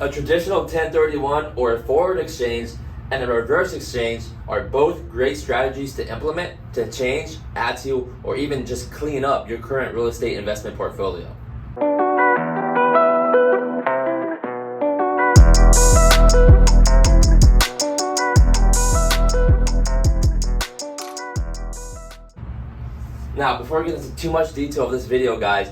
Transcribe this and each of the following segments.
A traditional 1031 or a forward exchange and a reverse exchange are both great strategies to implement to change, add to, or even just clean up your current real estate investment portfolio. Now, before we get into too much detail of this video, guys,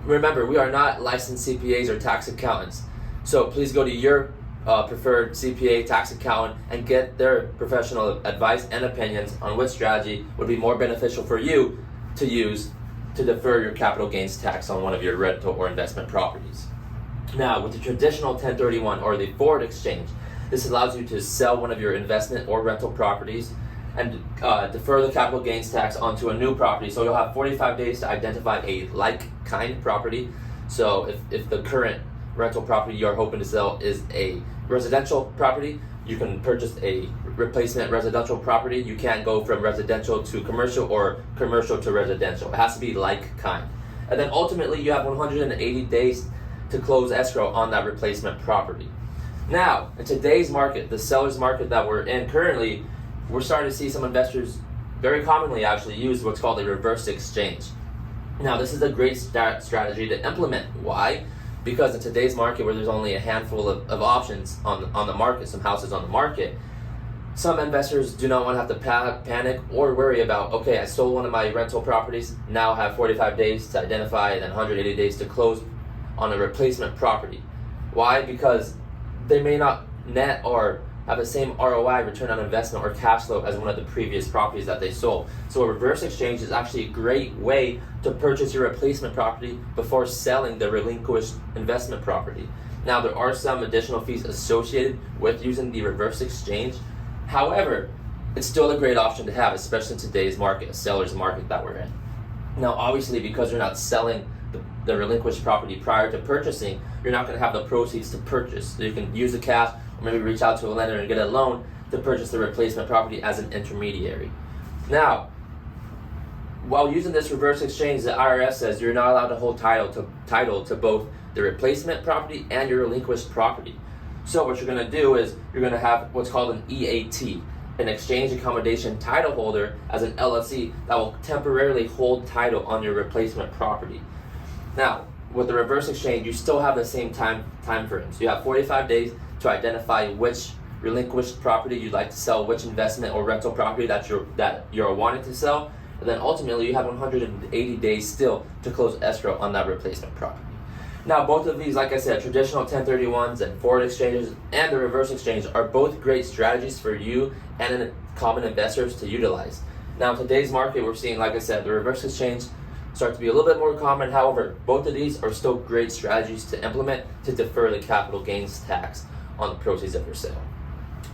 remember, we are not licensed CPAs or tax accountants. So please go to your preferred CPA, tax accountant, and get their professional advice and opinions on which strategy would be more beneficial for you to use to defer your capital gains tax on one of your rental or investment properties. Now, with the traditional 1031 or the forward exchange, this allows you to sell one of your investment or rental properties and defer the capital gains tax onto a new property. So you'll have 45 days to identify a like-kind property. So if the current rental property you're hoping to sell is a residential property, you can purchase a replacement residential property. You can't go from residential to commercial or commercial to residential. It has to be like-kind. And then ultimately you have 180 days to close escrow on that replacement property. Now, in today's market, the seller's market that we're in currently, we're starting to see some investors very commonly actually use what's called a reverse exchange. Now, this is a great strategy to implement. Why? Because in today's market, where there's only a handful of options on the market, some houses on the market, some investors do not want to have to panic or worry about, okay, I sold one of my rental properties, now I have 45 days to identify and then 180 days to close on a replacement property. Why? Because they may not net or have the same ROI, return on investment, or cash flow as one of the previous properties that they sold. So a reverse exchange is actually a great way to purchase your replacement property before selling the relinquished investment property. Now, there are some additional fees associated with using the reverse exchange. However, it's still a great option to have, especially in today's market, a seller's market that we're in. Now, obviously, because you're not selling the relinquished property prior to purchasing, you're not going to have the proceeds to purchase. So you can use the cash, or maybe reach out to a lender and get a loan to purchase the replacement property as an intermediary. Now, while using this reverse exchange, the IRS says you're not allowed to hold title to both the replacement property and your relinquished property. So what you're going to do is you're going to have what's called an EAT, an exchange accommodation title holder, as an LLC that will temporarily hold title on your replacement property. Now, with the reverse exchange, you still have the same time frame. So you have 45 days to identify which relinquished property you'd like to sell, which investment or rental property that you're wanting to sell, and then ultimately you have 180 days still to close escrow on that replacement property. Now, both of these, like I said, traditional 1031s and forward exchanges and the reverse exchange are both great strategies for you and common investors to utilize. Now, in today's market, we're seeing, like I said, the reverse exchange start to be a little bit more common. However, both of these are still great strategies to implement to defer the capital gains tax on the proceeds of your sale.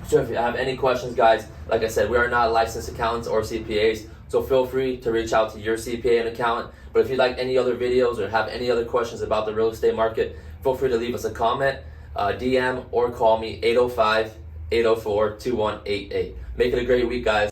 So if you have any questions, guys, like I said, we are not licensed accountants or CPAs, so feel free to reach out to your CPA and accountant. But if you'd like any other videos or have any other questions about the real estate market, feel free to leave us a comment, DM, or call me 805-804-2188. Make it a great week, guys.